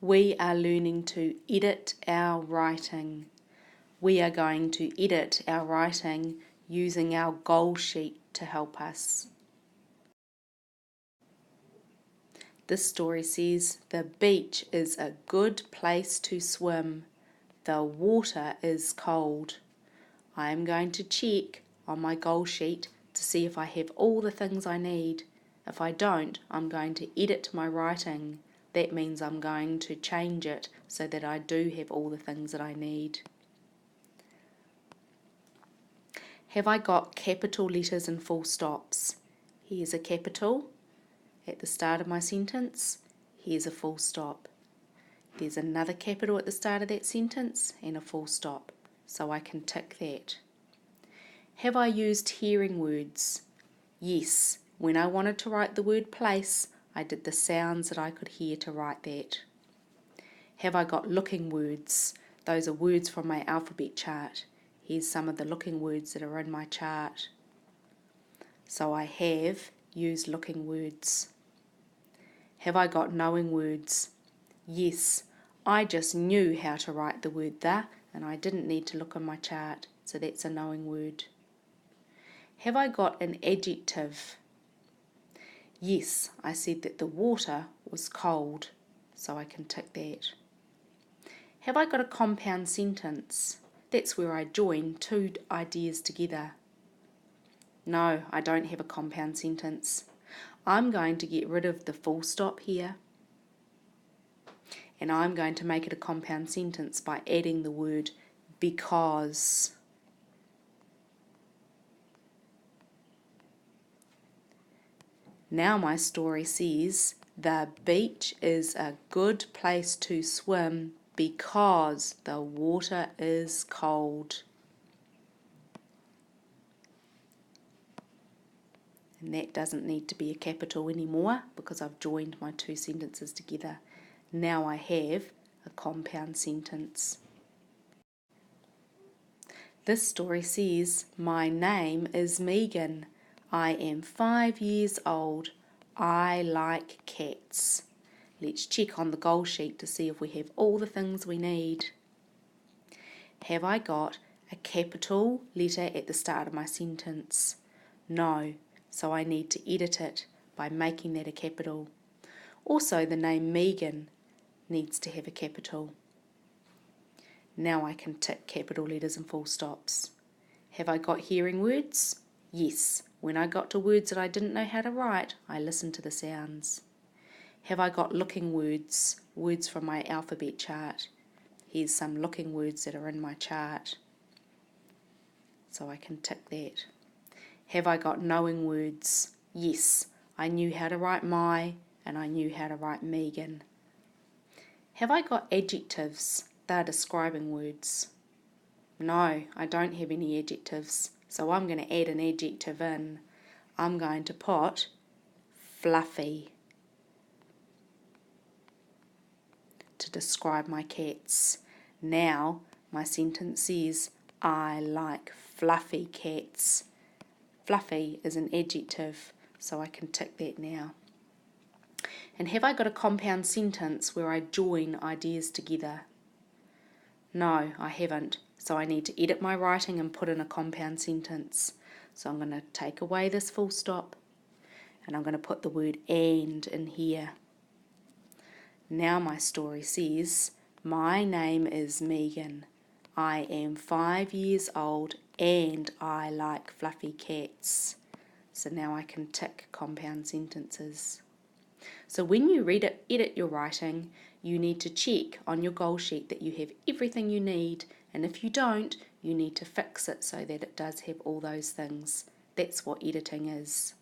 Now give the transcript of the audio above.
We are learning to edit our writing. We are going to edit our writing using our goal sheet to help us. This story says, the beach is a good place to swim. The water is cold. I am going to check on my goal sheet to see if I have all the things I need. If I don't, I'm going to edit my writing. That means I'm going to change it so that I do have all the things that I need. Have I got capital letters and full stops? Here's a capital at the start of my sentence. Here's a full stop. There's another capital at the start of that sentence and a full stop, so I can tick that. Have I used hearing words? Yes. When I wanted to write the word place, I did the sounds that I could hear to write that. Have I got looking words? Those are words from my alphabet chart. Here's some of the looking words that are in my chart. So I have used looking words. Have I got knowing words? Yes, I just knew how to write the word the, and I didn't need to look on my chart, so that's a knowing word. Have I got an adjective? Yes, I said that the water was cold, so I can tick that. Have I got a compound sentence? That's where I join two ideas together. No, I don't have a compound sentence. I'm going to get rid of the full stop here, and I'm going to make it a compound sentence by adding the word because. Now my story says, the beach is a good place to swim because the water is cold. And that doesn't need to be a capital anymore because I've joined my two sentences together. Now I have a compound sentence. This story says, my name is Megan. I am 5 years old. I like cats. Let's check on the goal sheet to see if we have all the things we need. Have I got a capital letter at the start of my sentence? No, so I need to edit it by making that a capital. Also, the name Megan needs to have a capital. Now I can tick capital letters and full stops. Have I got hearing words? Yes. When I got to words that I didn't know how to write, I listened to the sounds. Have I got looking words? Words from my alphabet chart. Here's some looking words that are in my chart, so I can tick that. Have I got knowing words? Yes. I knew how to write my, and I knew how to write Megan. Have I got adjectives? They're describing words. No, I don't have any adjectives, so I'm going to add an adjective in. I'm going to put fluffy to describe my cats. Now my sentence says, I like fluffy cats. Fluffy is an adjective, so I can tick that now. And have I got a compound sentence where I join ideas together? No, I haven't. So I need to edit my writing and put in a compound sentence. So I'm going to take away this full stop and I'm going to put the word and in here. Now my story says, my name is Megan. I am 5 years old and I like fluffy cats. So now I can tick compound sentences. So when you edit your writing, you need to check on your goal sheet that you have everything you need, and if you don't, you need to fix it so that it does have all those things. That's what editing is.